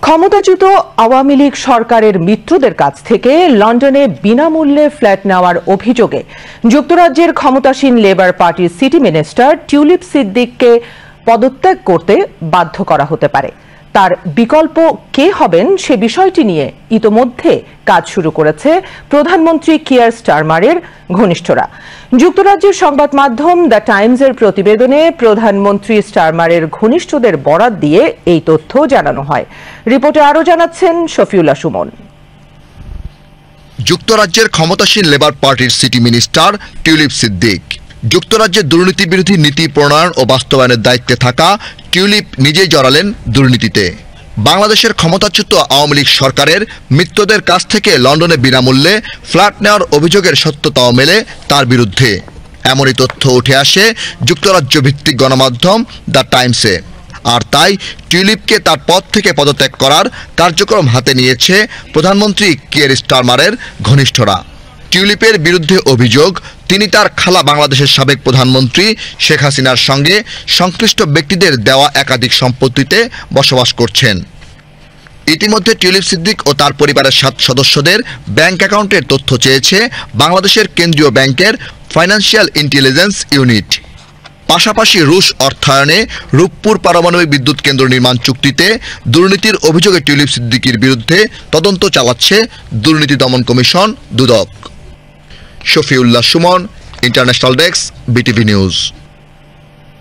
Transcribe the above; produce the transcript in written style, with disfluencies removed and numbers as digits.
ক্ষমতাচ্যুত আওয়ামী লীগ সরকারের মিত্রদের কাছ থেকে লন্ডনে বিনামূল্যে ফ্ল্যাট নেওয়ার অভিযোগে যুক্তরাজ্যের ক্ষমতাসীন লেবার পার্টির সিটি মিনিস্টার টিউলিপ সিদ্দিককে পদত্যাগ করতে বাধ্য করা হতে পারে। তার বিকল্প কে হবেন সে বিষয়টি নিয়ে ইতোমধ্যে কাজ শুরু করেছে প্রধানমন্ত্রী কিয়ার স্টারমারের ঘনিষ্ঠরা। যুক্তরাজ্যের সংবাদ মাধ্যম দ্য টাইমসের প্রতিবেদনে প্রধানমন্ত্রী স্টারমারের ঘনিষ্ঠদের বরাত দিয়ে এই তথ্য জানানো হয়। রিপোর্টে আরও জানাচ্ছেন শফিউল্লাহ সুমন। যুক্তরাজ্যের ক্ষমতাসীন লেবার পার্টির সিটি মিনিস্টার টিউলিপ সিদ্দিক। যুক্তরাজ্যের দুর্নীতি বিরোধী নীতি প্রণয়ন ও বাস্তবায়নের দায়িত্বে থাকা টিউলিপ নিজেই জড়ালেন দুর্নীতিতে। বাংলাদেশের ক্ষমতাচ্যুত আওয়ামী লীগ সরকারের মিত্রদের কাছ থেকে লন্ডনে বিনামূল্যে ফ্ল্যাট নেওয়ার অভিযোগের সত্যতাও মেলে তার বিরুদ্ধে। এমনই তথ্য উঠে আসে যুক্তরাজ্য ভিত্তিক গণমাধ্যম দ্য টাইমসে। আর তাই টিউলিপকে তার পদ থেকে পদত্যাগ করার কার্যক্রম হাতে নিয়েছে প্রধানমন্ত্রী কিয়ার স্টারমারের ঘনিষ্ঠরা। টিউলিপের বিরুদ্ধে অভিযোগ, তিনি তার খালা বাংলাদেশের সাবেক প্রধানমন্ত্রী শেখ হাসিনার সঙ্গে সংশ্লিষ্ট ব্যক্তিদের দেওয়া একাধিক সম্পত্তিতে বসবাস করছেন। ইতিমধ্যে টিউলিপ সিদ্দিক ও তার পরিবারের 7 সদস্যদের ব্যাংক অ্যাকাউন্টের তথ্য চেয়েছে বাংলাদেশের কেন্দ্রীয় ব্যাংকের ফাইন্যান্সিয়াল ইন্টেলিজেন্স ইউনিট। পাশাপাশি রুশ অর্থায়নে রূপপুর পারমাণবিক বিদ্যুৎ কেন্দ্র নির্মাণ চুক্তিতে দুর্নীতির অভিযোগে টিউলিপ সিদ্দিকির বিরুদ্ধে তদন্ত চালাচ্ছে দুর্নীতি দমন কমিশন দুদক। Shafiullah Sumon, international desk, BTV news.